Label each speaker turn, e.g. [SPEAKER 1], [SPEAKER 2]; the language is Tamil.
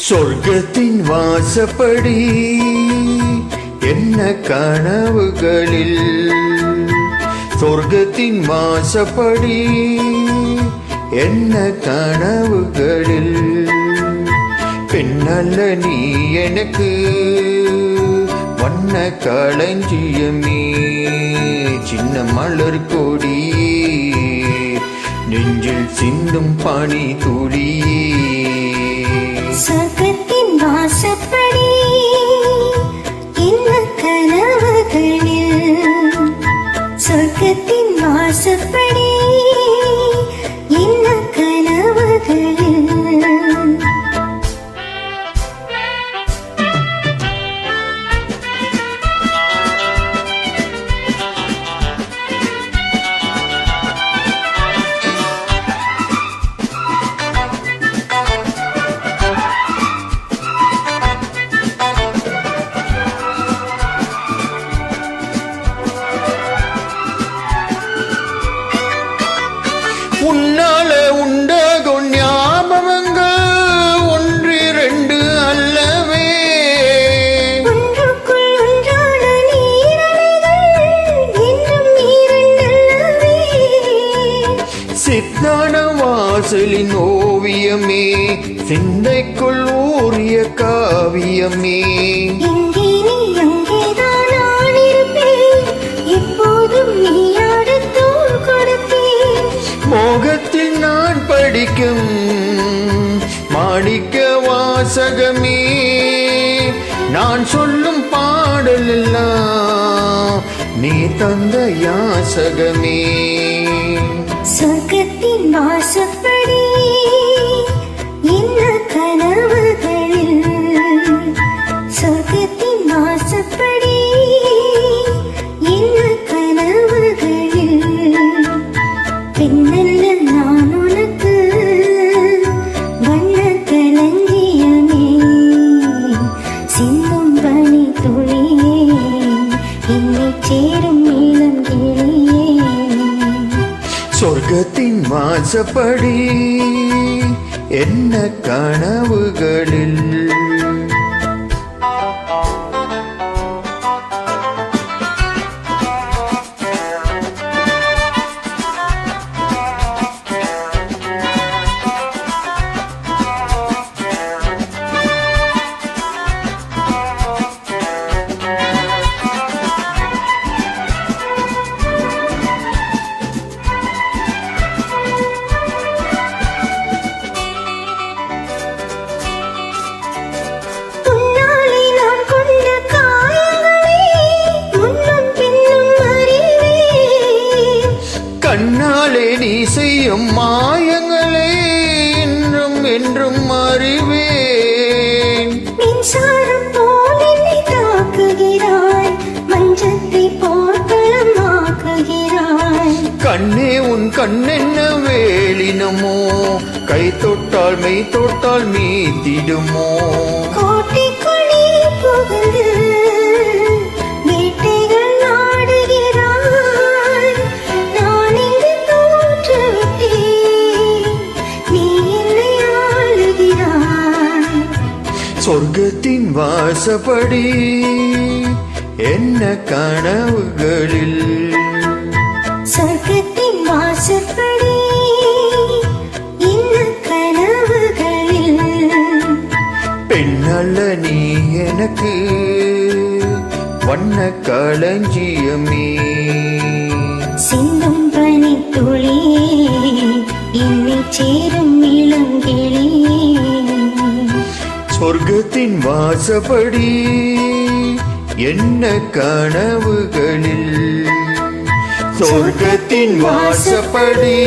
[SPEAKER 1] சொர்க்கத்தின் வாசப்படி என்ன கனவுகளில், சொர்க்கத்தின் வாசப்படி என்ன கனவுகளில், பெண்ணல்ல நீ எனக்கு வண்ண களஞ்சியமே, சின்ன மலர் கொடி நெஞ்சில் சிந்தும் பனி துளி.
[SPEAKER 2] சொர்க்கத்தின் வாசப்படி என்ன கனவுகளில், சொர்க்கத்தின் வாசப்படி என்ன கனவுகளில்.
[SPEAKER 1] உன்னால உண்டாகும் ஞாபகங்கள் ஒன்றிரண்டு அல்லவே,
[SPEAKER 2] ஒன்றுக்குள் ஒன்றான நீரலைகள் என்றும் நீரண்டல்லவே.
[SPEAKER 1] சித்தான வாசலின் ஓவியமே, சிந்தைக்குள் ஊறிய காவியமே.
[SPEAKER 2] இங்கே நீ அங்கேதான் நான் இருப்பேன், எப்போதும் நீயாட தோள் கொடுப்பேன்.
[SPEAKER 1] மோகத்தில் நான் படிக்கும் மாணிக்க வாசகமே, நான் சொல்லும் பாடல் எல்லாம் நீ தந்த யாசகமே.
[SPEAKER 2] சொர்க்கத்தின் வாசப்படி என்ன கனவுகளில், சொர்க்கத்தின் வாசப்படி என்ன கனவுகளில். பெண்ணல்ல நான் உனக்கு வண்ண களஞ்சியமே, சிந்தும் பனி துளியே, என்னை சேரும் இளம் கிளியே.
[SPEAKER 1] சொர்க்கத்தின் வாசப்படி என்ன கனவுகளில். கண்ணாலே நீ செய்யும் மாயங்களே என்றும் என்றும் அறிவேன்.
[SPEAKER 2] மின்சாரம் போல் என்னை தாக்குகிறாய், மஞ்சத்தை போர்க்களமாக்குகிறாய்.
[SPEAKER 1] கண்ணே உன் கண்ணென்ன வேலினமோ, கை தொட்டால் மெய் தொட்டால் மீத்திடுமோ.
[SPEAKER 2] கோட்டைக்குள் நீ புகுந்து வேட்டைகள் நாடுகிறாய், நான் இங்கு தோற்றுவிட்டேன், நீ என்னை ஆளுகிறாய்.
[SPEAKER 1] சொர்க்கத்தின் வாசப்படி என்ன கனவுகளில்,
[SPEAKER 2] சொர்க்கத்தின் வாசப்படி என்ன கனவுகளில்.
[SPEAKER 1] பெண்ணல்ல நீ எனக்கு வண்ண களஞ்சியமே,
[SPEAKER 2] சிந்தும் பனி துளியே, என்னை சேரும் இளம் கிளியே.
[SPEAKER 1] சொர்க்கத்தின் வாசப்படி என்ன கனவுகளில், சொர்க்கத்தின் வாசப்படி